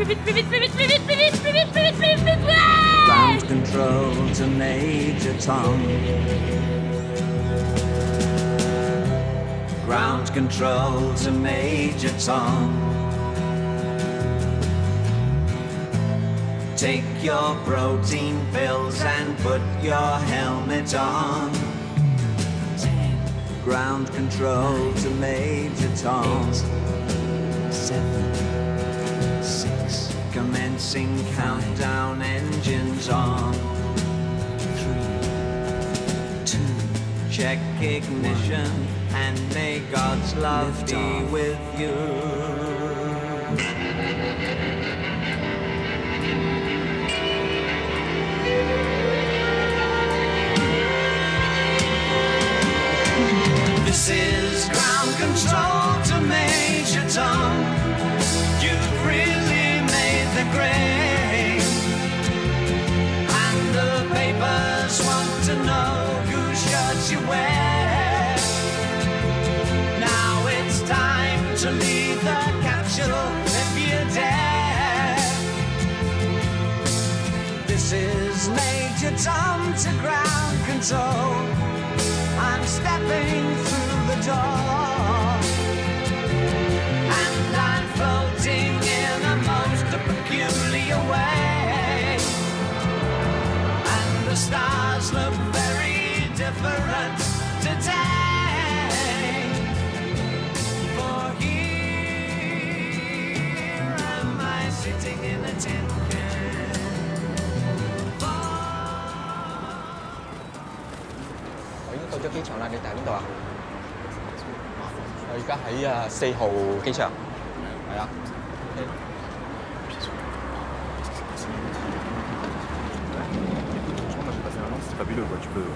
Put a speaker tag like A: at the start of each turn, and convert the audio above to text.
A: Ground control to Major Tom. Ground control to Major Tom. Take your protein pills and put your helmet on. 10. Ground control to Major Tom.
B: 8, 7, 6.
A: Commencing countdown, engines on.
B: 3, 2.
A: Check ignition and may God's love
B: Lift
A: be
B: off.
A: with you. This is ground control to Major Tom. You've really made the grade, and the papers want to know whose shirts you wear. Now it's time to leave the capsule if you dare. This is Major Tom to ground control. I'm stepping through the door, and I'm floating in a most peculiar way, and the stars look very different today. For here am I sitting in a tin can.
C: 我已經到咗機場啦，你哋喺邊度啊？我而家喺4號機場，係啊。
D: Franchement, moi j'ai passé un an, si c'est fabuleux quoi, tu peux.